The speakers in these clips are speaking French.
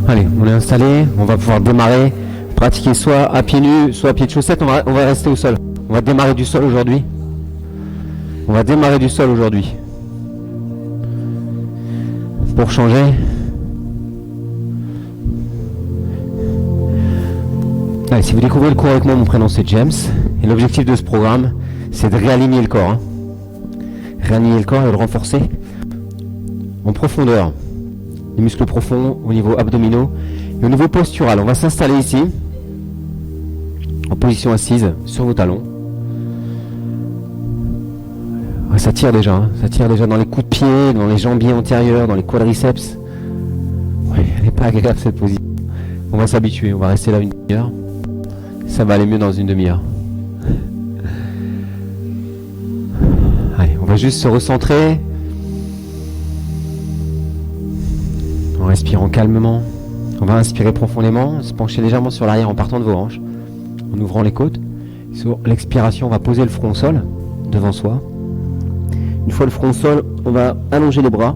Allez, on est installé, on va pouvoir démarrer, pratiquer soit à pieds nus, soit à pieds de chaussettes, on va rester au sol. On va démarrer du sol aujourd'hui. On va démarrer du sol aujourd'hui. Pour changer. Allez, si vous découvrez le cours avec moi, mon prénom c'est James. Et l'objectif de ce programme, c'est de réaligner le corps. Réaligner le corps et le renforcer en profondeur. Les muscles profonds au niveau abdominaux et au niveau postural. On va s'installer ici, en position assise, sur vos talons. Ouais, ça tire déjà, ça tire déjà dans les coups de pied, dans les jambiers antérieurs, dans les quadriceps. Ouais, elle n'est pas agréable cette position. On va s'habituer, on va rester là une demi-heure. Ça va aller mieux dans une demi-heure. Allez, on va juste se recentrer. En respirant calmement. On va inspirer profondément, se pencher légèrement sur l'arrière en partant de vos hanches, en ouvrant les côtes. Sur l'expiration, on va poser le front au sol, devant soi. Une fois le front au sol, on va allonger les bras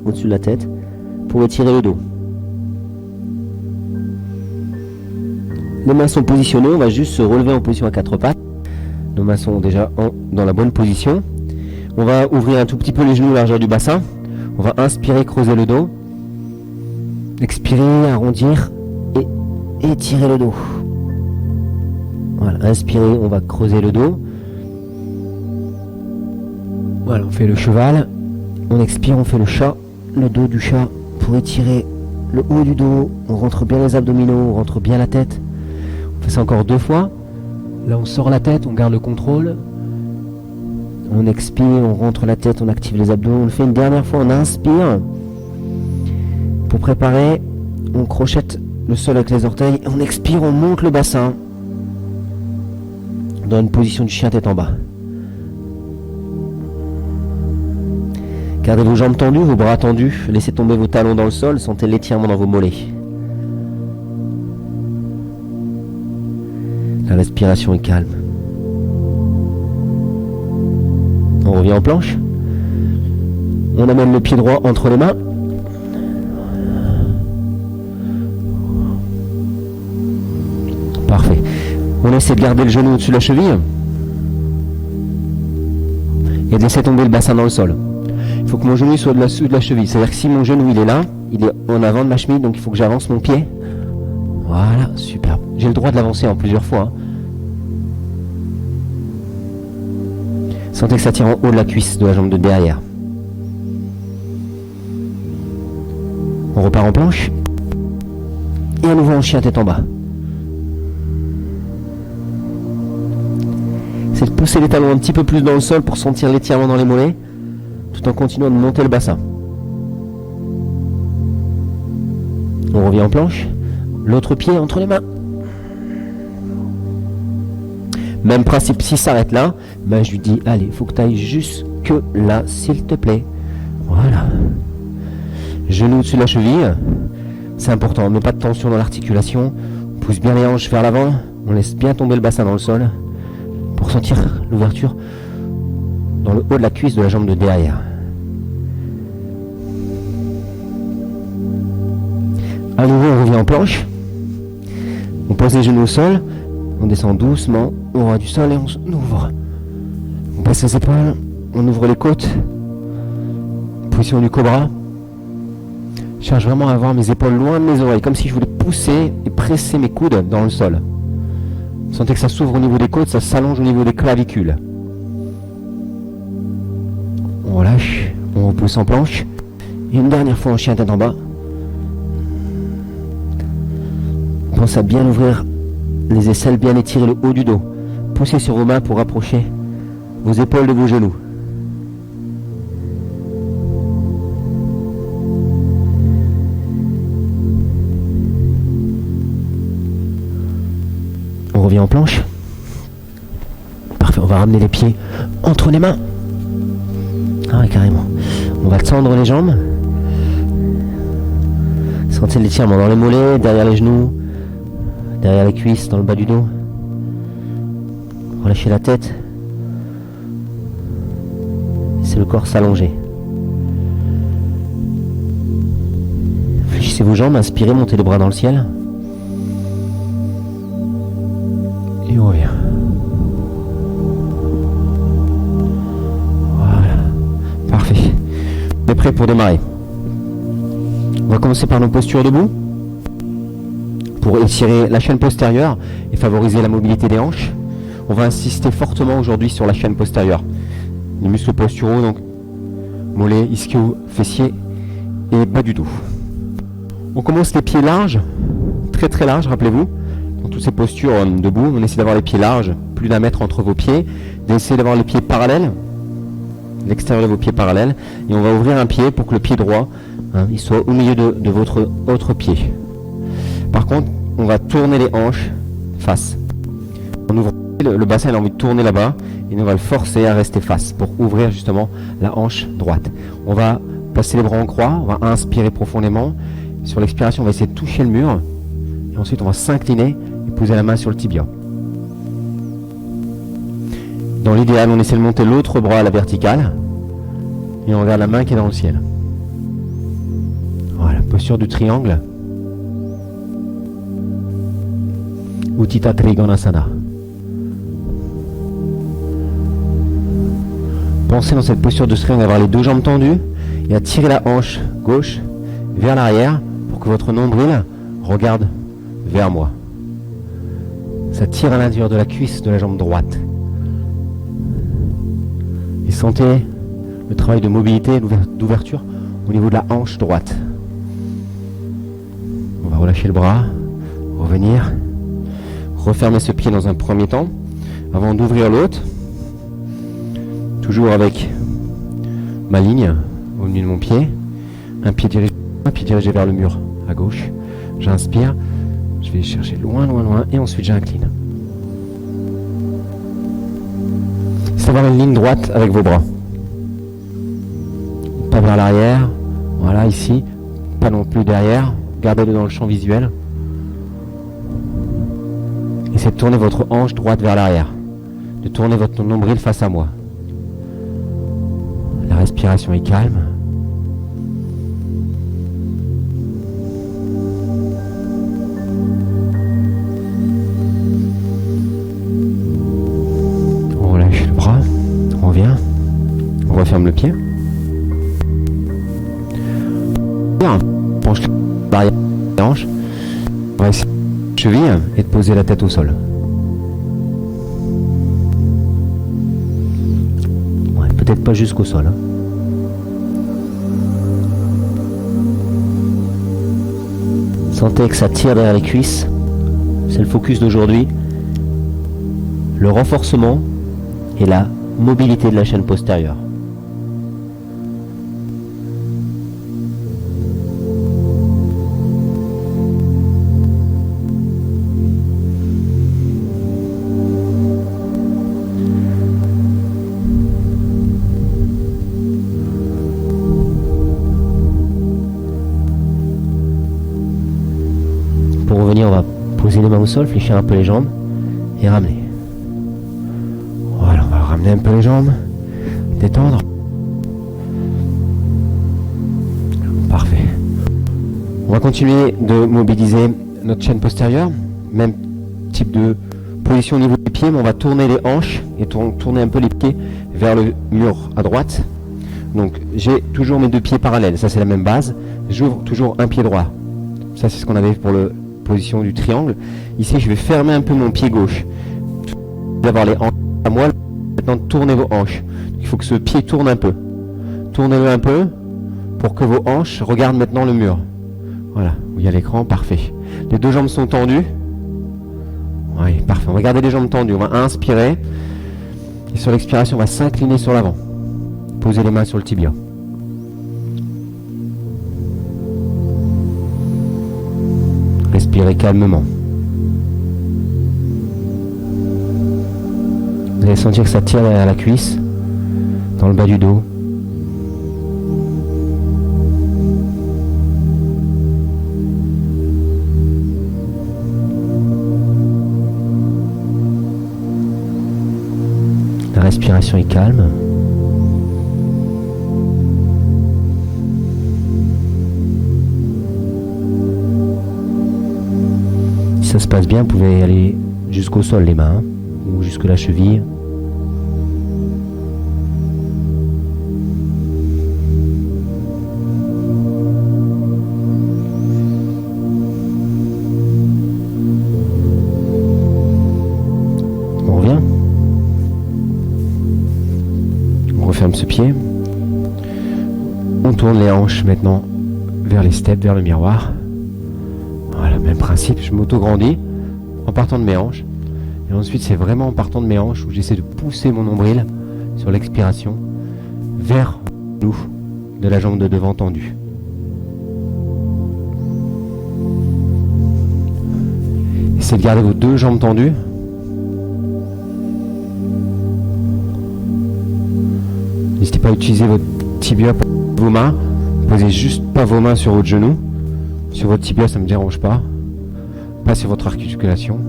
au-dessus de la tête pour étirer le dos. Les mains sont positionnées, on va juste se relever en position à quatre pattes. Nos mains sont déjà dans la bonne position. On va ouvrir un tout petit peu les genoux, largeur du bassin. On va inspirer, creuser le dos. Expirer, arrondir et étirer le dos. Voilà, inspirer, on va creuser le dos. Voilà, on fait le cheval. On expire, on fait le chat, le dos du chat pour étirer le haut du dos. On rentre bien les abdominaux, on rentre bien la tête. On fait ça encore 2 fois. Là, on sort la tête, on garde le contrôle. On expire, on rentre la tête, on active les abdos. On le fait une dernière fois, on inspire. Pour préparer, on crochette le sol avec les orteils. On expire, on monte le bassin dans une position du chien tête en bas. Gardez vos jambes tendues, vos bras tendus. Laissez tomber vos talons dans le sol. Sentez l'étirement dans vos mollets. La respiration est calme. On revient en planche. On amène le pied droit entre les mains. Parfait. On essaie de garder le genou au-dessus de la cheville. Et de laisser tomber le bassin dans le sol. Il faut que mon genou soit dessous de la cheville. C'est-à-dire que si mon genou il est là, il est en avant de ma cheville, donc il faut que j'avance mon pied. Voilà, superbe. J'ai le droit de l'avancer en plusieurs fois. Sentez que ça tire en haut de la cuisse de la jambe de derrière. On repart en planche. Et à nouveau en chien tête en bas. C'est de pousser les talons un petit peu plus dans le sol pour sentir l'étirement dans les mollets, tout en continuant de monter le bassin. On revient en planche. L'autre pied entre les mains. Même principe, s'il s'arrête là, ben je lui dis, allez, il faut que tu ailles jusque là, s'il te plaît. Voilà. Genou au-dessus de la cheville. C'est important, on ne met pas de tension dans l'articulation. On pousse bien les hanches vers l'avant. On laisse bien tomber le bassin dans le sol pour sentir l'ouverture dans le haut de la cuisse de la jambe de derrière. À nouveau, on revient en planche. On pose les genoux au sol. On descend doucement au ras du sol et on ouvre. On passe les épaules. On ouvre les côtes. Position du cobra. Je cherche vraiment à avoir mes épaules loin de mes oreilles, comme si je voulais pousser et presser mes coudes dans le sol. Sentez que ça s'ouvre au niveau des côtes, ça s'allonge au niveau des clavicules. On relâche, on repousse en planche. Et une dernière fois en chien tête en bas. Pense à bien ouvrir les aisselles, bien étirer le haut du dos. Poussez sur vos mains pour rapprocher vos épaules de vos genoux. On revient en planche. Parfait, on va ramener les pieds entre les mains. Ah ouais, carrément. On va tendre les jambes. Sentez l'étirement dans les mollets, derrière les genoux, derrière les cuisses, dans le bas du dos. Relâchez la tête. Laissez le corps s'allonger. fléchissez vos jambes, inspirez, montez les bras dans le ciel. Et on revient. Voilà. Parfait. On est prêt pour démarrer. On va commencer par nos postures debout. Pour étirer la chaîne postérieure et favoriser la mobilité des hanches. On va insister fortement aujourd'hui sur la chaîne postérieure. Les muscles posturaux, donc mollets, ischio, fessiers et bas du dos. On commence les pieds larges, très très larges, rappelez-vous. Dans toutes ces postures debout, on essaie d'avoir les pieds larges, plus d'1 mètre entre vos pieds, d'essayer d'avoir les pieds parallèles, l'extérieur de vos pieds parallèles, et on va ouvrir un pied pour que le pied droit, il soit au milieu de votre autre pied. Par contre, on va tourner les hanches face. On ouvre le bassin, il a envie de tourner là-bas, et on va le forcer à rester face pour ouvrir justement la hanche droite. On va passer les bras en croix, on va inspirer profondément. Sur l'expiration, on va essayer de toucher le mur. Et ensuite, on va s'incliner et poser la main sur le tibia. Dans l'idéal, on essaie de monter l'autre bras à la verticale. Et on regarde la main qui est dans le ciel. Voilà, posture du triangle. Uttita Trikonasana. Pensez dans cette posture de triangle à avoir les 2 jambes tendues et à tirer la hanche gauche vers l'arrière pour que votre nombril regarde vers moi. Ça tire à l'intérieur de la cuisse de la jambe droite. Et sentez le travail de mobilité, d'ouverture au niveau de la hanche droite. On va relâcher le bras, revenir, refermer ce pied dans un premier temps avant d'ouvrir l'autre. Toujours avec ma ligne au milieu de mon pied, un pied dirigé vers le mur à gauche. J'inspire, je vais chercher loin et ensuite j'incline. C'est avoir une ligne droite avec vos bras. Pas vers l'arrière, voilà ici, pas non plus derrière, gardez-le dans le champ visuel. Essayez de tourner votre hanche droite vers l'arrière, de tourner votre nombril face à moi. La respiration est calme. On relâche le bras, on revient, on referme le pied. Penche l'arrière des hanches. On va essayer de cheville et de poser la tête au sol. Ouais, peut-être pas jusqu'au sol. Sentez que ça tire derrière les cuisses. C'est le focus d'aujourd'hui. Le renforcement et la mobilité de la chaîne postérieure. Pour revenir, on va poser les mains au sol, fléchir un peu les jambes et ramener. Voilà, on va ramener un peu les jambes, détendre. Parfait. On va continuer de mobiliser notre chaîne postérieure. Même type de position au niveau des pieds, mais on va tourner les hanches et tourner un peu les pieds vers le mur à droite. Donc j'ai toujours mes 2 pieds parallèles, ça c'est la même base. J'ouvre toujours un pied droit. Ça c'est ce qu'on avait pour la position du triangle. Ici je vais fermer un peu mon pied gauche. D'avoir les hanches à moi, maintenant tournez vos hanches. Il faut que ce pied tourne un peu. Tournez-le un peu pour que vos hanches regardent maintenant le mur. Voilà, il y a l'écran, parfait. Les 2 jambes sont tendues. Oui, parfait. On va garder les jambes tendues. On va inspirer. Et sur l'expiration, on va s'incliner sur l'avant. Poser les mains sur le tibia. Respirez calmement. Vous allez sentir que ça tire derrière la cuisse, dans le bas du dos. La respiration est calme. ça se passe bien, vous pouvez aller jusqu'au sol les mains, hein, ou jusque la cheville. On revient. On referme ce pied. On tourne les hanches maintenant vers les steps, vers le miroir. Voilà, même principe, je m'auto-grandis en partant de mes hanches. Et ensuite, c'est vraiment en partant de mes hanches où j'essaie de pousser mon nombril sur l'expiration vers nous, de la jambe de devant tendue. Essayez de garder vos deux jambes tendues. N'hésitez pas à utiliser votre tibia pour vos mains. Posez juste pas vos mains sur votre genou. Sur votre tibia, ça ne me dérange pas. Pas sur votre articulation.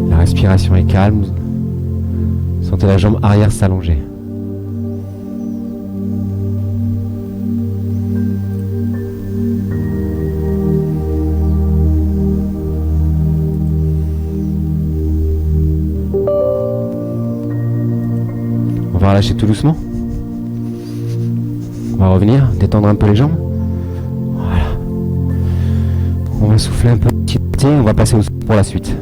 La respiration est calme. Sentez la jambe arrière s'allonger. On va relâcher tout doucement. On va revenir, détendre un peu les jambes. Voilà. On va souffler un peu, on va passer au sol pour la suite.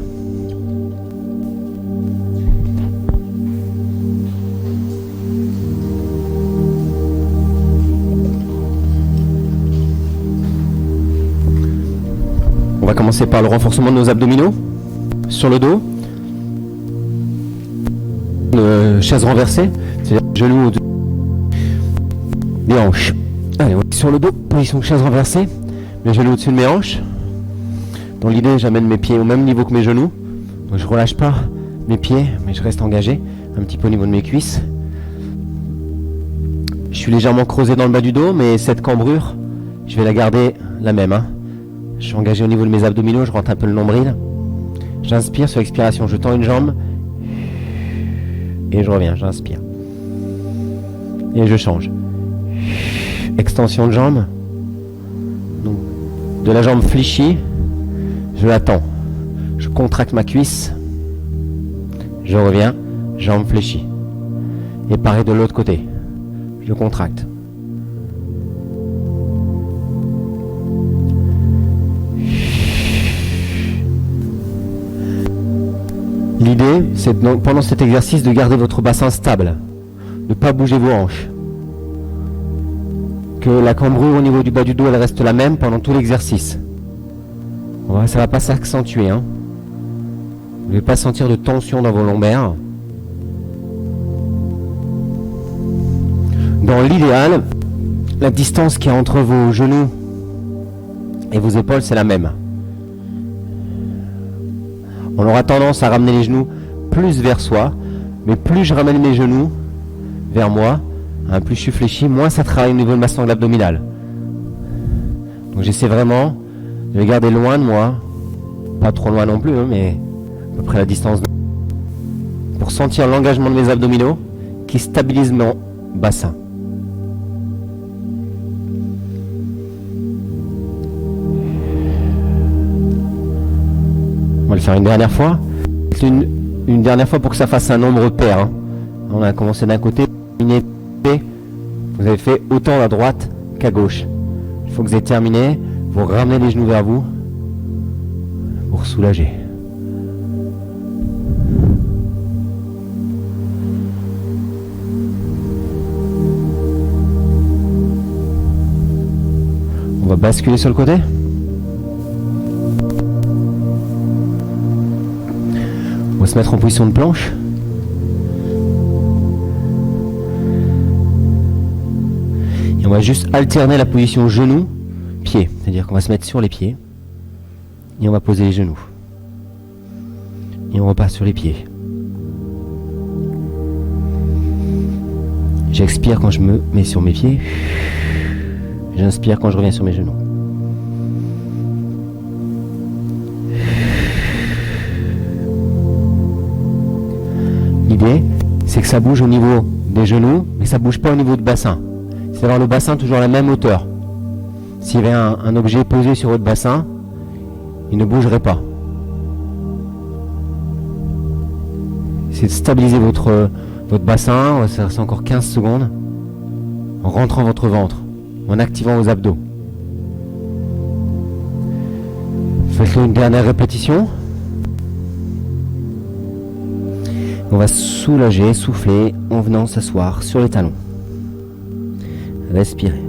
On va commencer par le renforcement de nos abdominaux sur le dos. Chaise renversée, c'est-à-dire genoux des hanches. Allez, on est sur le dos, position chaise renversée, mes genoux au-dessus de mes hanches. Dans l'idée, j'amène mes pieds au même niveau que mes genoux. Donc je relâche pas mes pieds, mais je reste engagé un petit peu au niveau de mes cuisses. Je suis légèrement creusé dans le bas du dos, mais cette cambrure, je vais la garder la même. Hein. Je suis engagé au niveau de mes abdominaux, je rentre un peu le nombril. J'inspire sur l'expiration, je tends une jambe. Et je reviens, j'inspire. Et je change. Extension de jambe. Donc, de la jambe fléchie, je la tends. Je contracte ma cuisse. Je reviens, jambe fléchie. Et pareil de l'autre côté. Je contracte. L'idée, c'est donc, pendant cet exercice de garder votre bassin stable, de ne pas bouger vos hanches. Que la cambrure au niveau du bas du dos, elle reste la même pendant tout l'exercice. Ça ne va pas s'accentuer. Hein. Vous ne devez pas sentir de tension dans vos lombaires. Dans l'idéal, la distance qui est entre vos genoux et vos épaules, c'est la même. On aura tendance à ramener les genoux plus vers soi, mais plus je ramène mes genoux vers moi, hein, plus je suis fléchi, moins ça travaille au niveau de ma sangle abdominale. Donc j'essaie vraiment de les garder loin de moi, pas trop loin non plus, hein, mais à peu près la distance pour sentir l'engagement de mes abdominaux qui stabilise mon bassin. On va le faire une dernière fois. Une dernière fois pour que ça fasse un nombre pair. Hein. On a commencé d'un côté, vous avez fait autant à droite qu'à gauche. Il faut que vous ayez terminé, vous ramenez les genoux vers vous pour soulager. On va basculer sur le côté. On va se mettre en position de planche. Et on va juste alterner la position genou-pied. C'est-à-dire qu'on va se mettre sur les pieds. Et on va poser les genoux. Et on repart sur les pieds. J'expire quand je me mets sur mes pieds. J'inspire quand je reviens sur mes genoux. L'idée, c'est que ça bouge au niveau des genoux, mais ça bouge pas au niveau du bassin. c'est d'avoir le bassin toujours à la même hauteur. S'il y avait un objet posé sur votre bassin, il ne bougerait pas. C'est de stabiliser votre bassin, on va faire ça encore 15 secondes, en rentrant votre ventre, en activant vos abdos. Faites-le une dernière répétition. On va soulager, souffler en venant s'asseoir sur les talons. Respirez.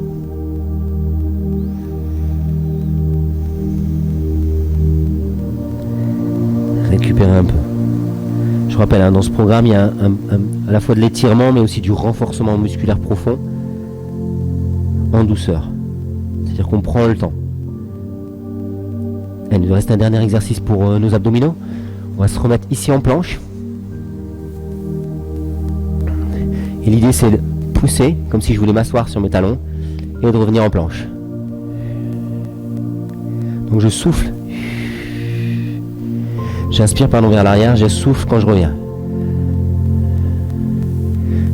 Récupérez un peu. Je rappelle, dans ce programme, il y a à la fois de l'étirement, mais aussi du renforcement musculaire profond en douceur. C'est-à-dire qu'on prend le temps. Il nous reste un dernier exercice pour nos abdominaux. On va se remettre ici en planche. Et l'idée, c'est de pousser, comme si je voulais m'asseoir sur mes talons, et de revenir en planche. Donc je souffle. J'inspire vers l'arrière, je souffle quand je reviens.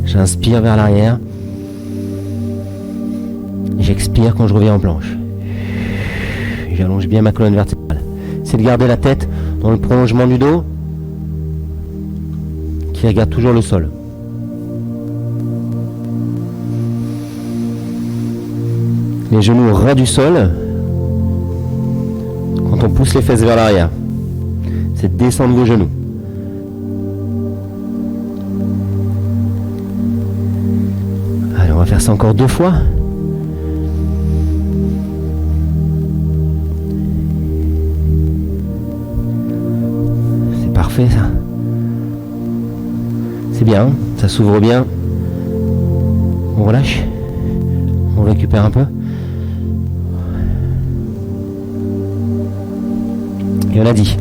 J'inspire vers l'arrière. J'expire quand je reviens en planche. J'allonge bien ma colonne vertébrale. C'est de garder la tête dans le prolongement du dos, qui regarde toujours le sol. Les genoux ras du sol. Quand on pousse les fesses vers l'arrière, c'est de descendre vos genoux. Allez, on va faire ça encore 2 fois. C'est parfait ça. C'est bien, ça s'ouvre bien. On relâche. On récupère un peu. Et on a dit,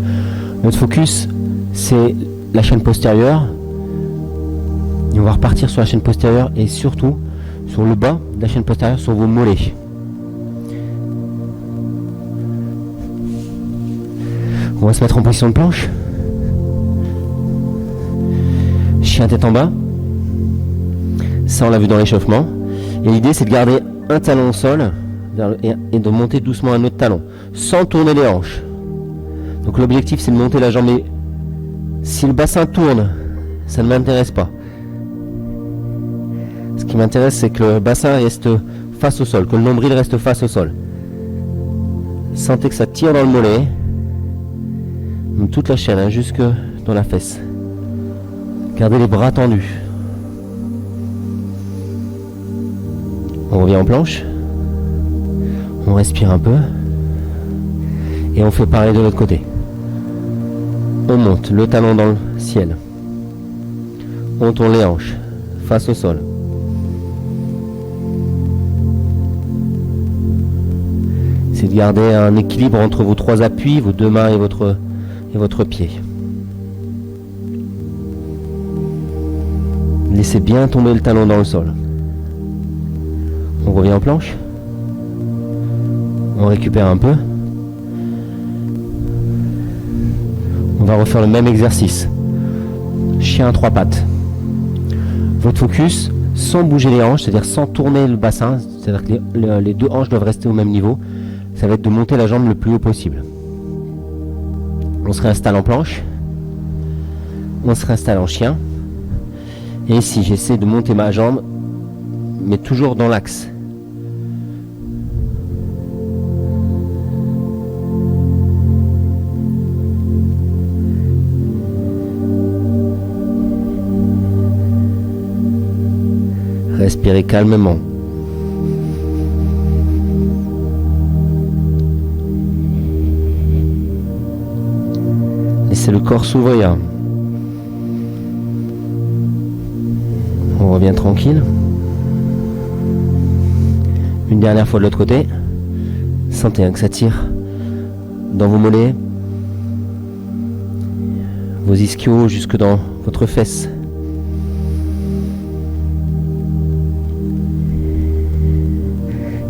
notre focus, c'est la chaîne postérieure. Et on va repartir sur la chaîne postérieure et surtout sur le bas de la chaîne postérieure, sur vos mollets. On va se mettre en position de planche. Chien tête en bas. Ça, on l'a vu dans l'échauffement. Et l'idée, c'est de garder un talon au sol et de monter doucement un autre talon, sans tourner les hanches. Donc l'objectif, c'est de monter la jambe. Mais si le bassin tourne, ça ne m'intéresse pas. Ce qui m'intéresse, c'est que le bassin reste face au sol, que le nombril reste face au sol. Sentez que ça tire dans le mollet, donc toute la chaîne, jusque dans la fesse. Gardez les bras tendus. On revient en planche. On respire un peu. Et on fait pareil de l'autre côté. On monte le talon dans le ciel. On tourne les hanches face au sol. C'est de garder un équilibre entre vos 3 appuis, vos 2 mains et votre pied. Laissez bien tomber le talon dans le sol. On revient en planche. On récupère un peu. On va refaire le même exercice. Chien à 3 pattes. Votre focus, sans bouger les hanches, c'est-à-dire sans tourner le bassin, c'est-à-dire que les 2 hanches doivent rester au même niveau, ça va être de monter la jambe le plus haut possible. On se réinstalle en planche. On se réinstalle en chien. Et ici, j'essaie de monter ma jambe, mais toujours dans l'axe. Respirez calmement. Laissez le corps s'ouvrir. On revient tranquille. Une dernière fois de l'autre côté. Sentez que ça tire dans vos mollets, vos ischios jusque dans votre fesse.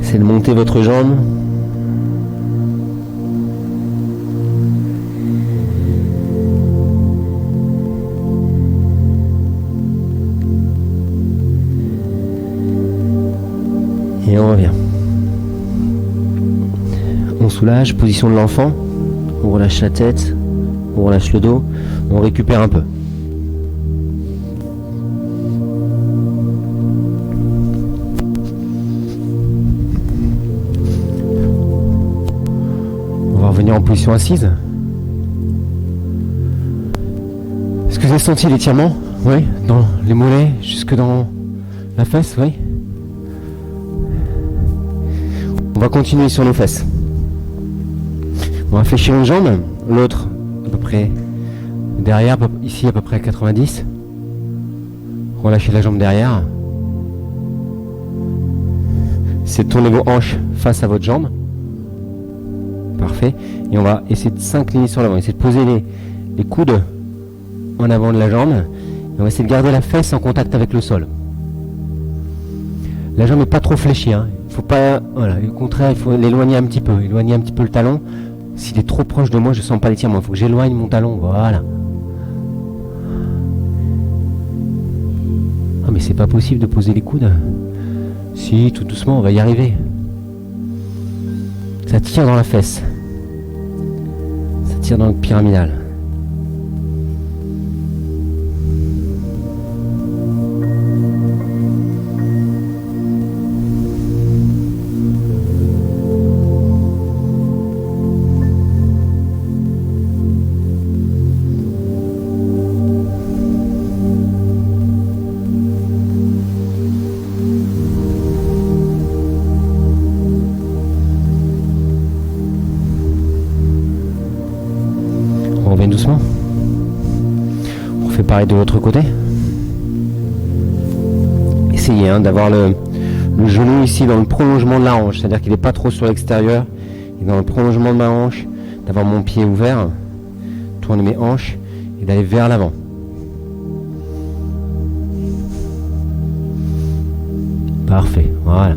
C'est de monter votre jambe. On soulage, position de l'enfant. On relâche la tête, on relâche le dos, on récupère un peu. On va revenir en position assise. Est-ce que vous avez senti l'étirement? Oui, dans les mollets, jusque dans la fesse, oui. On va continuer sur nos fesses. On va fléchir une jambe, l'autre à peu près derrière, ici à peu près à 90. Relâchez la jambe derrière. C'est tourner vos hanches face à votre jambe. Parfait. Et on va essayer de s'incliner sur l'avant, essayer de poser les coudes en avant de la jambe. Et on va essayer de garder la fesse en contact avec le sol. La jambe n'est pas trop fléchie, hein. Il faut pas, voilà, au contraire, il faut l'éloigner un petit peu, le talon. S'il est trop proche de moi, je sens pas l'étirement. Il faut que j'éloigne mon talon, voilà. Ah mais c'est pas possible de poser les coudes. Si, tout doucement, on va y arriver. Ça tire dans la fesse. Ça tire dans le pyramidal. On revient doucement. On refait pareil de l'autre côté. Essayez d'avoir le genou ici dans le prolongement de la hanche, c'est-à-dire qu'il n'est pas trop sur l'extérieur, il est dans le prolongement de ma hanche, d'avoir mon pied ouvert, tourner mes hanches et d'aller vers l'avant. Parfait, voilà.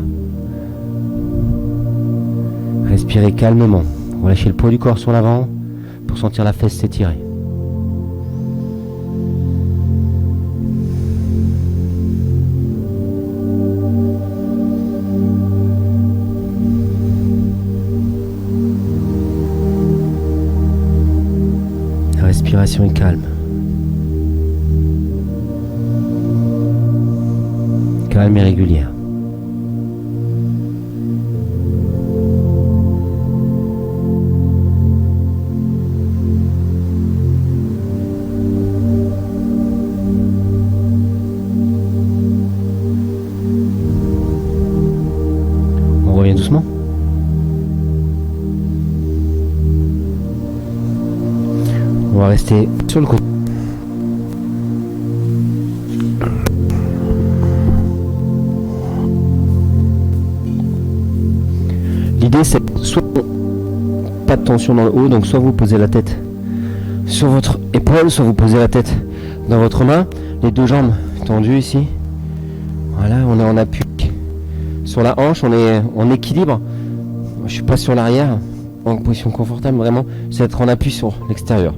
Respirez calmement, relâchez le poids du corps sur l'avant pour sentir la fesse s'étirer. La respiration est calme. Calme et régulière. On revient doucement. On va rester sur le côté. L'idée c'est soit pas de tension dans le haut, donc soit vous posez la tête sur votre épaule, soit vous posez la tête dans votre main, les deux jambes tendues ici. Voilà, on est en appui sur la hanche, on est en équilibre. Je suis pas sur l'arrière, en position confortable, vraiment, c'est être en appui sur l'extérieur.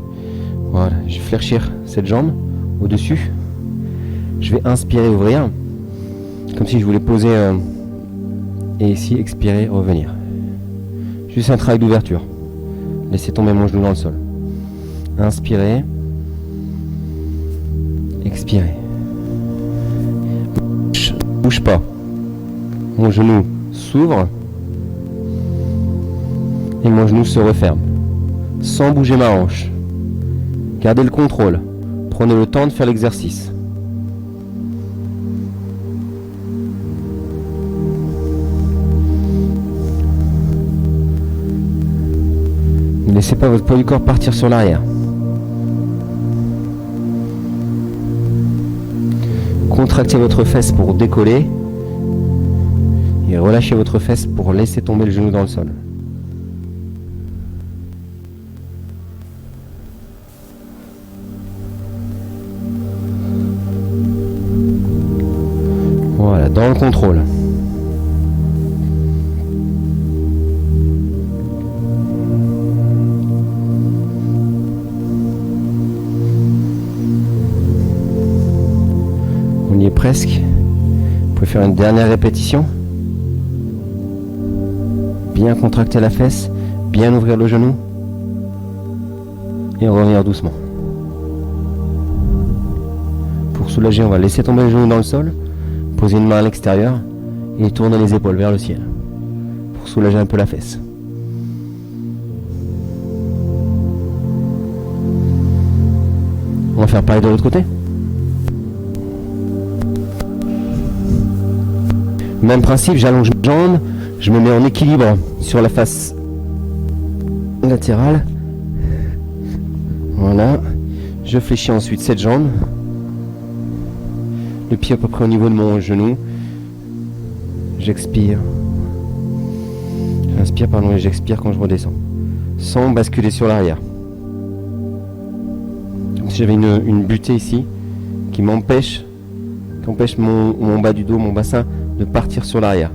Voilà, je vais fléchir cette jambe au-dessus. Je vais inspirer, ouvrir, comme si je voulais poser et ici expirer, revenir. Juste un travail d'ouverture. Laissez tomber mon genou dans le sol. Inspirez. Expirez. Bouge pas. Mon genou s'ouvre. Et mon genou se referme. Sans bouger ma hanche. Gardez le contrôle. Prenez le temps de faire l'exercice. Ne laissez pas votre poids du corps partir sur l'arrière. Contractez votre fesse pour décoller et relâchez votre fesse pour laisser tomber le genou dans le sol. Voilà, dans le contrôle. On y est presque. Vous pouvez faire une dernière répétition. Bien contracter la fesse, bien ouvrir le genou et revenir doucement. Pour soulager, on va laisser tomber le genou dans le sol, poser une main à l'extérieur et tourner les épaules vers le ciel pour soulager un peu la fesse. On va faire pareil de l'autre côté. Même principe, j'allonge mes jambes, je me mets en équilibre sur la face latérale. Voilà. Je fléchis ensuite cette jambe. Le pied à peu près au niveau de mon genou. J'expire. J'inspire, pardon, et j'expire quand je redescends. Sans basculer sur l'arrière. Comme si j'avais une butée ici qui empêche mon bas du dos, mon bassin, de partir sur l'arrière.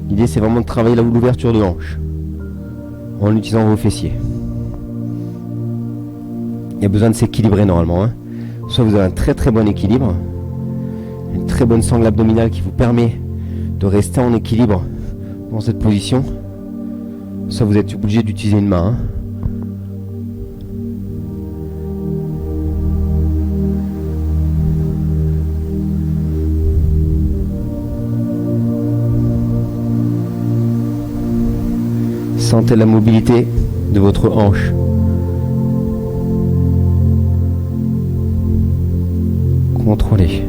L'idée, c'est vraiment de travailler l'ouverture de hanche en utilisant vos fessiers. Il y a besoin de s'équilibrer normalement. Soit vous avez un très très bon équilibre, une très bonne sangle abdominale qui vous permet de rester en équilibre dans cette position, soit vous êtes obligé d'utiliser une main. Sentez la mobilité de votre hanche. Contrôlez.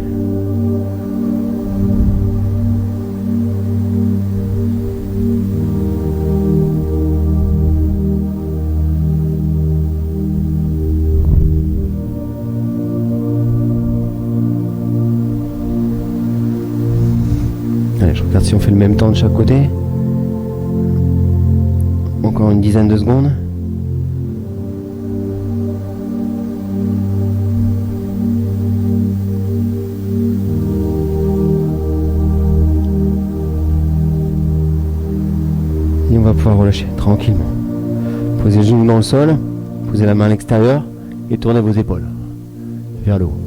Allez, je regarde si on fait le même temps de chaque côté. Encore une dizaine de secondes. Et on va pouvoir relâcher tranquillement. Posez le genou dans le sol, posez la main à l'extérieur et tournez vos épaules vers le haut.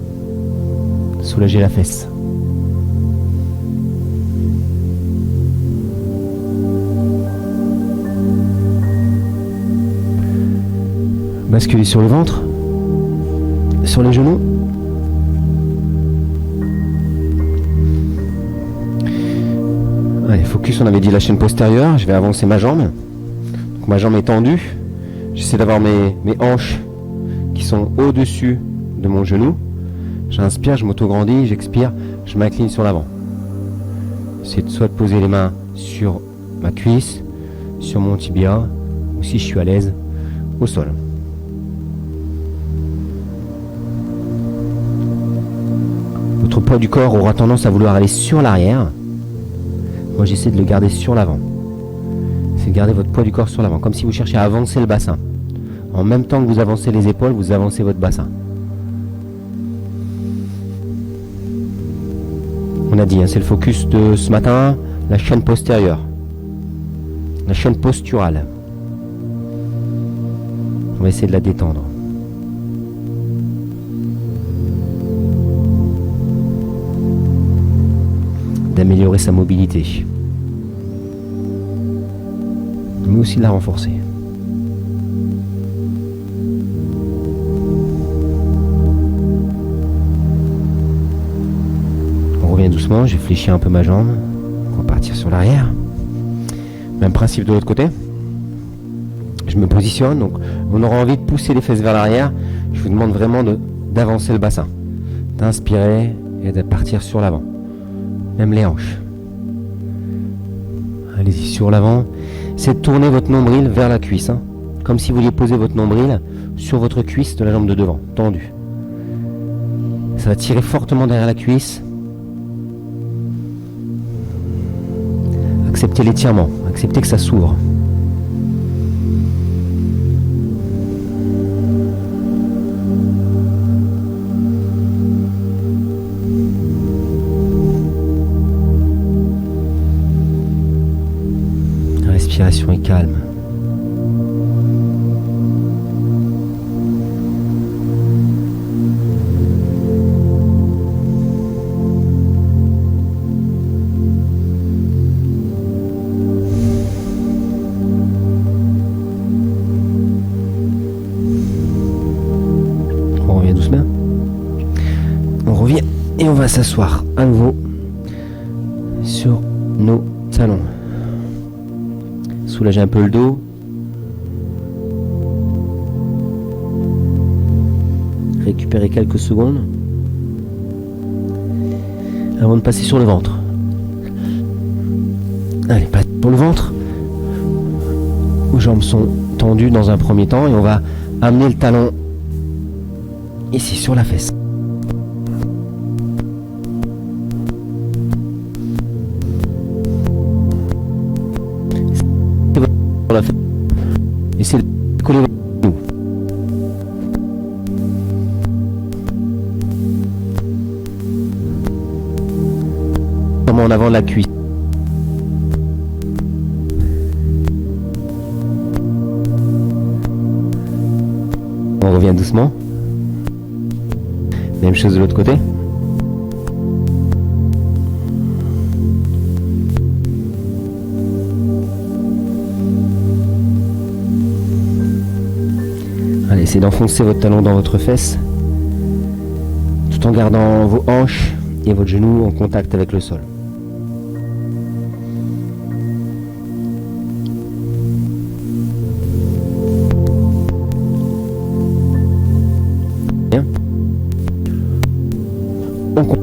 Soulagez la fesse. Basculez sur le ventre, sur les genoux. Allez, focus, on avait dit la chaîne postérieure. Je vais avancer ma jambe. Donc, ma jambe est tendue. J'essaie d'avoir mes hanches qui sont au-dessus de mon genou. J'inspire, je m'auto-grandis, j'expire, je m'incline sur l'avant. C'est soit de poser les mains sur ma cuisse, sur mon tibia, ou si je suis à l'aise, au sol. Votre poids du corps aura tendance à vouloir aller sur l'arrière. Moi, j'essaie de le garder sur l'avant. C'est de garder votre poids du corps sur l'avant, comme si vous cherchiez à avancer le bassin. En même temps que vous avancez les épaules, vous avancez votre bassin. On a dit, c'est le focus de ce matin, la chaîne postérieure, la chaîne posturale. On va essayer de la détendre. D'améliorer sa mobilité, mais aussi de la renforcer. On revient doucement, j'ai fléchi un peu ma jambe, on va partir sur l'arrière. Même principe de l'autre côté. Je me positionne, donc on aura envie de pousser les fesses vers l'arrière. Je vous demande vraiment d'avancer le bassin, d'inspirer et de partir sur l'avant. Même les hanches. Allez-y sur l'avant. C'est de tourner votre nombril vers la cuisse. Comme si vous vouliez poser votre nombril sur votre cuisse de la jambe de devant, tendue. Ça va tirer fortement derrière la cuisse. Acceptez l'étirement. Acceptez que ça s'ouvre. La respiration est calme. on va s'asseoir à nouveau sur nos talons. Soulager un peu le dos. Récupérer quelques secondes avant de passer sur le ventre. Allez, pas pour le ventre. Vos jambes sont tendues dans un premier temps et on va amener le talon ici sur la fesse. Essayez de coller votre genou. En avant de la cuisse. On revient doucement. Même chose de l'autre côté. Allez, essayez d'enfoncer votre talon dans votre fesse, tout en gardant vos hanches et votre genou en contact avec le sol. Bien. On continue.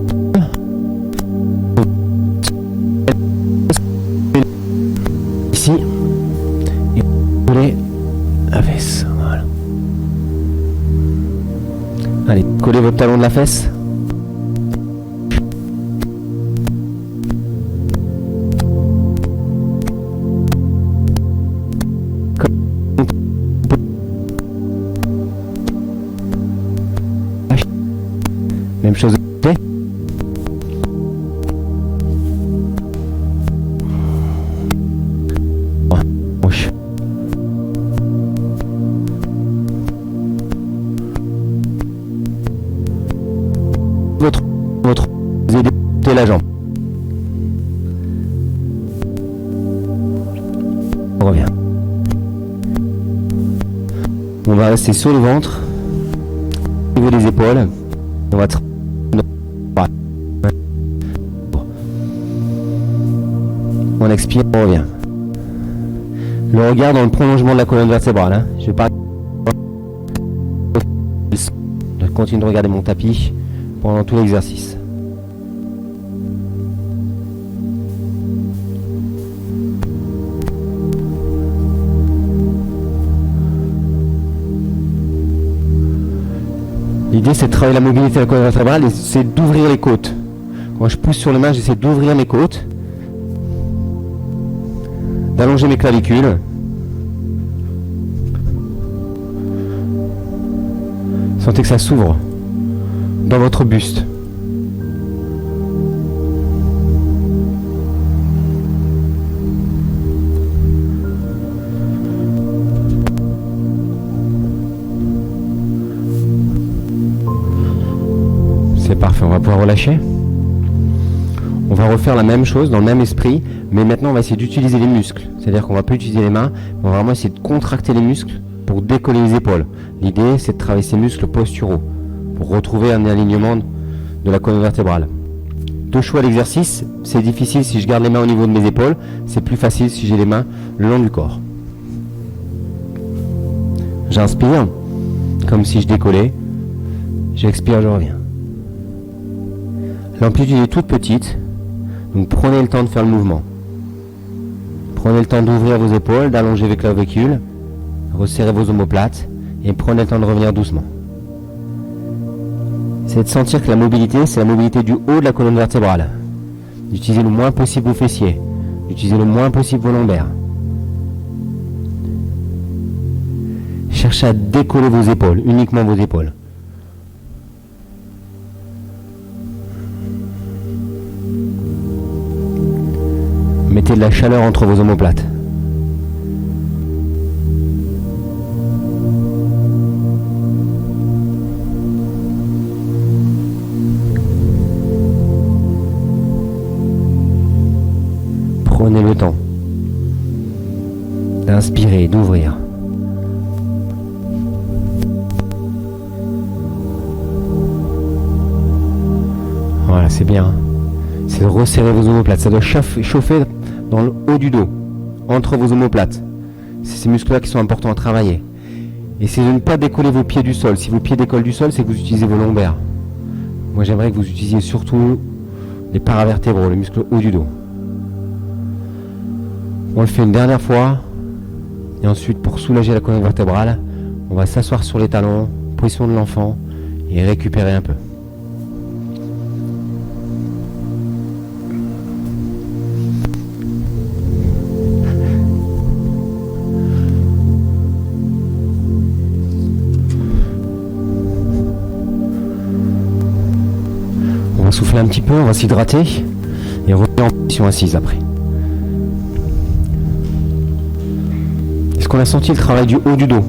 Ici. Et collez la fesse. Voilà. Allez, collez votre talon de la fesse. Même chose de côté. Gauche. Vous aidez la jambe. On revient. On va rester sur le ventre, au niveau des épaules. On va on expire, on revient. Le regard dans le prolongement de la colonne vertébrale. Hein. Je vais pas continuer de regarder mon tapis pendant tout l'exercice. L'idée c'est de travailler la mobilité de la colonne vertébrale et c'est d'ouvrir les côtes. Quand je pousse sur les mains, j'essaie d'ouvrir mes côtes, d'allonger mes clavicules. Sentez que ça s'ouvre dans votre buste. C'est parfait, on va pouvoir relâcher. On va refaire la même chose dans le même esprit, mais maintenant on va essayer d'utiliser les muscles. C'est-à-dire qu'on va pas utiliser les mains, mais on va vraiment essayer de contracter les muscles pour décoller les épaules. L'idée c'est de travailler ces muscles posturaux pour retrouver un alignement de la colonne vertébrale. Deux choix d'exercice, c'est difficile si je garde les mains au niveau de mes épaules, c'est plus facile si j'ai les mains le long du corps. J'inspire, comme si je décollais, j'expire, je reviens. L'amplitude est toute petite, donc prenez le temps de faire le mouvement. Prenez le temps d'ouvrir vos épaules, d'allonger vos clavicules, resserrez vos omoplates et prenez le temps de revenir doucement. C'est de sentir que la mobilité, c'est la mobilité du haut de la colonne vertébrale. D'utiliser le moins possible vos fessiers, d'utiliser le moins possible vos lombaires. Cherchez à décoller vos épaules, uniquement vos épaules. Mettez de la chaleur entre vos omoplates. Prenez le temps d'inspirer, d'ouvrir. Voilà, c'est bien. C'est de resserrer vos omoplates. Ça doit chauffer dans le haut du dos, entre vos omoplates. C'est ces muscles-là qui sont importants à travailler. Essayez de ne pas décoller vos pieds du sol. Si vos pieds décollent du sol, c'est que vous utilisez vos lombaires. Moi, j'aimerais que vous utilisiez surtout les paravertébraux, les muscles haut du dos. On le fait une dernière fois. Et ensuite, pour soulager la colonne vertébrale, on va s'asseoir sur les talons, position de l'enfant, et récupérer un peu. On va souffler un petit peu, on va s'hydrater, et revenir en position assise après. Est-ce qu'on a senti le travail du haut du dos?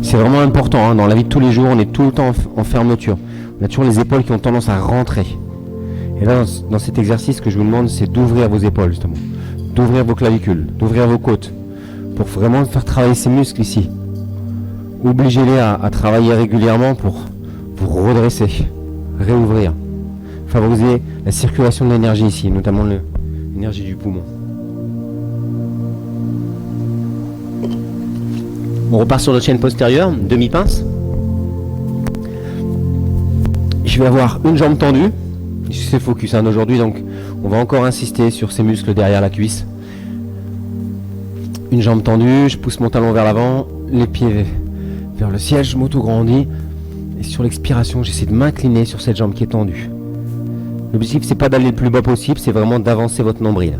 C'est vraiment important, hein. Dans la vie de tous les jours, on est tout le temps en fermeture. On a toujours les épaules qui ont tendance à rentrer. Et là, dans cet exercice, ce que je vous demande, c'est d'ouvrir vos épaules, justement. D'ouvrir vos clavicules, d'ouvrir vos côtes. Pour vraiment faire travailler ces muscles ici. Obligez-les à travailler régulièrement pour vous redresser, réouvrir. Favoriser la circulation de l'énergie ici, notamment l'énergie du poumon. On repart sur notre chaîne postérieure, demi-pince. Je vais avoir une jambe tendue. C'est focus aujourd'hui, donc on va encore insister sur ces muscles derrière la cuisse. Une jambe tendue, je pousse mon talon vers l'avant, les pieds vers le ciel, je m'auto-grandis. Et sur l'expiration, j'essaie de m'incliner sur cette jambe qui est tendue. L'objectif, c'est pas d'aller le plus bas possible, c'est vraiment d'avancer votre nombril.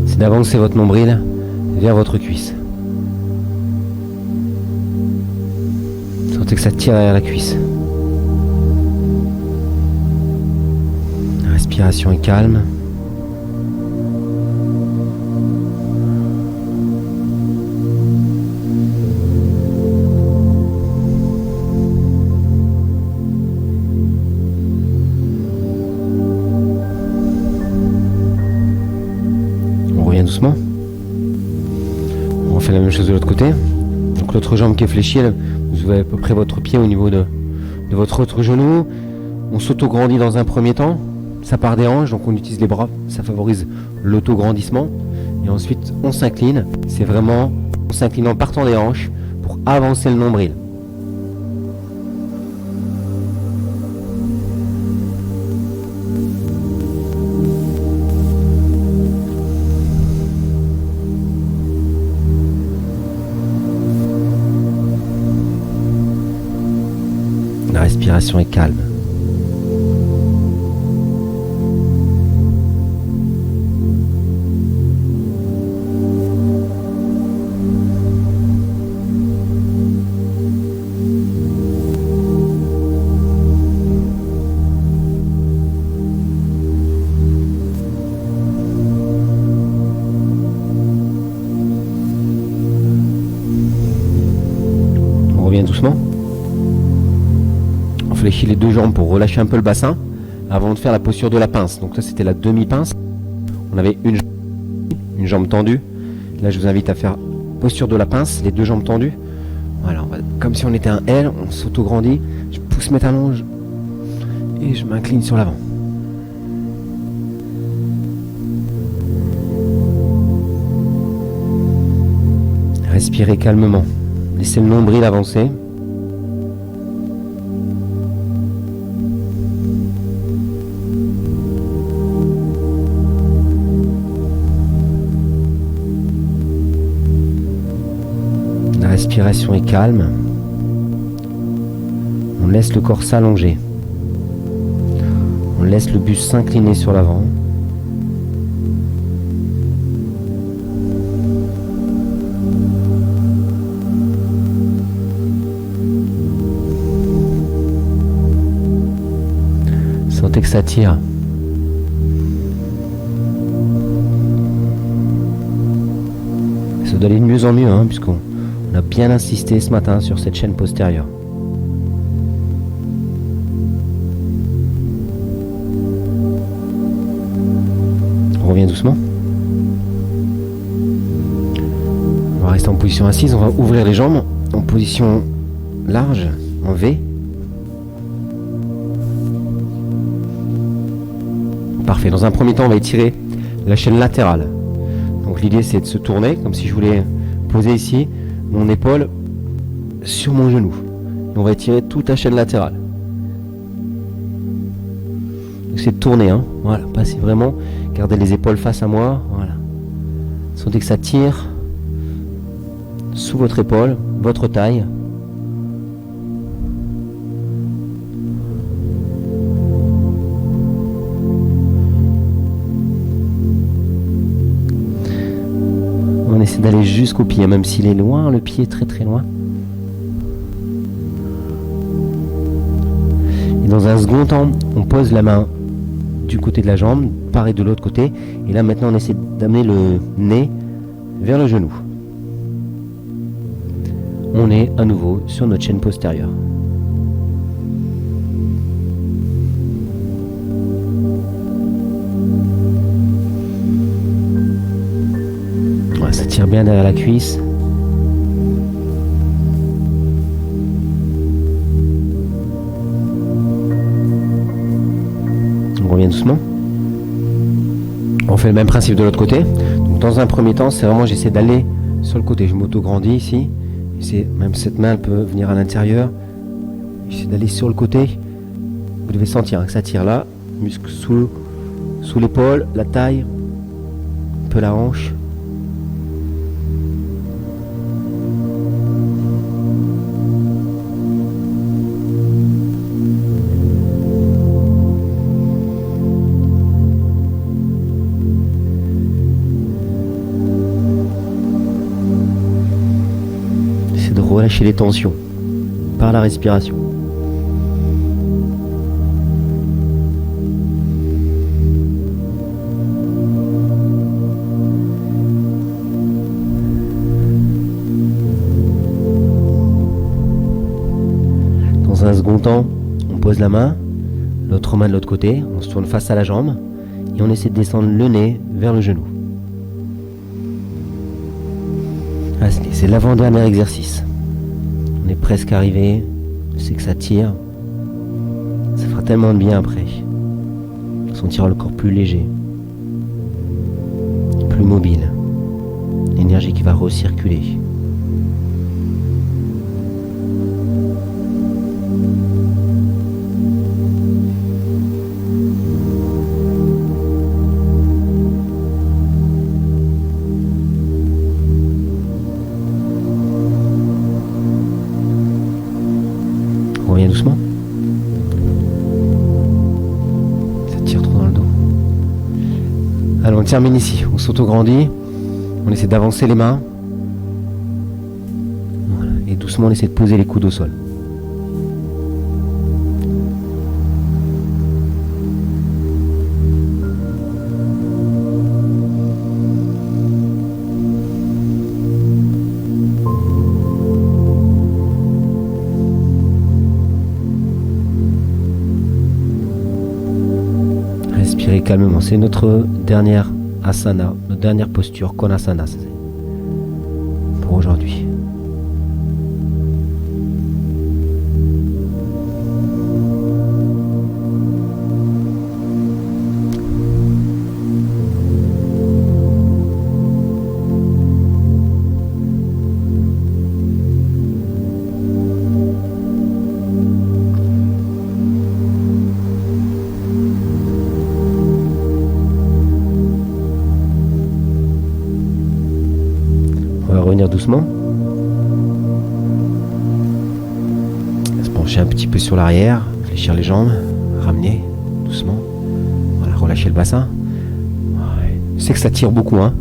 C'est d'avancer votre nombril vers votre cuisse. Sentez que ça tire derrière la cuisse. La respiration est calme. Doucement. On refait la même chose de l'autre côté. Donc l'autre jambe qui est fléchie, vous avez à peu près votre pied au niveau de votre autre genou. On s'auto-grandit dans un premier temps. Ça part des hanches, donc on utilise les bras. Ça favorise l'auto-grandissement. Et ensuite, on s'incline. C'est vraiment on s'incline en partant des hanches pour avancer le nombril. La respiration est calme. On revient doucement. On fléchit les deux jambes pour relâcher un peu le bassin avant de faire la posture de la pince. Donc ça, c'était la demi-pince. On avait une jambe tendue. Là, je vous invite à faire posture de la pince, les deux jambes tendues. Voilà, comme si on était un L, on s'auto-grandit. Je pousse mes talons et je m'incline sur l'avant. Respirez calmement. Laissez le nombril avancer. La respiration est calme. On laisse le corps s'allonger. On laisse le buste s'incliner sur l'avant. Sentez que ça tire. Ça doit aller de mieux en mieux, hein, puisqu'on a bien insisté ce matin sur cette chaîne postérieure. On revient doucement. On va rester en position assise, on va ouvrir les jambes en position large, en V. Parfait. Dans un premier temps, on va étirer la chaîne latérale. Donc l'idée, c'est de se tourner, comme si je voulais poser ici mon épaule sur mon genou. Et on va étirer toute la chaîne latérale. Donc c'est de tourner, hein. Voilà, passez vraiment, gardez les épaules face à moi, voilà. Sentez que ça tire sous votre épaule, votre taille. On essaie d'aller jusqu'au pied, même s'il est loin, le pied est très très loin. Et dans un second temps, on pose la main du côté de la jambe, pareil de l'autre côté. Et là maintenant, on essaie d'amener le nez vers le genou. On est à nouveau sur notre chaîne postérieure. Ouais, ça tire bien derrière la cuisse. On revient doucement. On fait le même principe de l'autre côté. Donc dans un premier temps, c'est vraiment j'essaie d'aller sur le côté. Je m'auto-grandis ici. Même cette main elle peut venir à l'intérieur. J'essaie d'aller sur le côté. Vous devez sentir que ça tire là. Muscle sous l'épaule, la taille, un peu la hanche. Relâcher les tensions par la respiration. Dans un second temps, on pose la main, l'autre main de l'autre côté, on se tourne face à la jambe et on essaie de descendre le nez vers le genou. C'est l'avant-dernier exercice. On est presque arrivé, c'est que ça tire, ça fera tellement de bien après. On sentira le corps plus léger, plus mobile, l'énergie qui va recirculer. On revient doucement. Ça tire trop dans le dos. Allez, on termine ici. On s'auto-grandit. On essaie d'avancer les mains. Voilà. Et doucement, on essaie de poser les coudes au sol. Respirez calmement. C'est notre dernière asana, notre dernière posture, Konasana, pour aujourd'hui. On va revenir doucement. Se pencher un petit peu sur l'arrière, fléchir les jambes, ramener doucement. Voilà, relâcher le bassin. Ouais. Je sais que ça tire beaucoup, hein.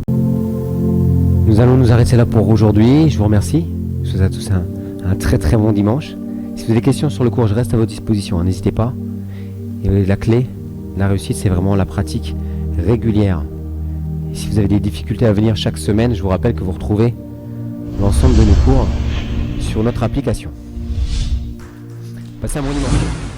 Nous allons nous arrêter là pour aujourd'hui. Je vous remercie. Je vous souhaite à tous un très très bon dimanche. Si vous avez des questions sur le cours, je reste à votre disposition, hein. N'hésitez pas. Et la clé, la réussite, c'est vraiment la pratique régulière. Et si vous avez des difficultés à venir chaque semaine, je vous rappelle que vous retrouvez l'ensemble de nos cours sur notre application. Passez un bon dimanche.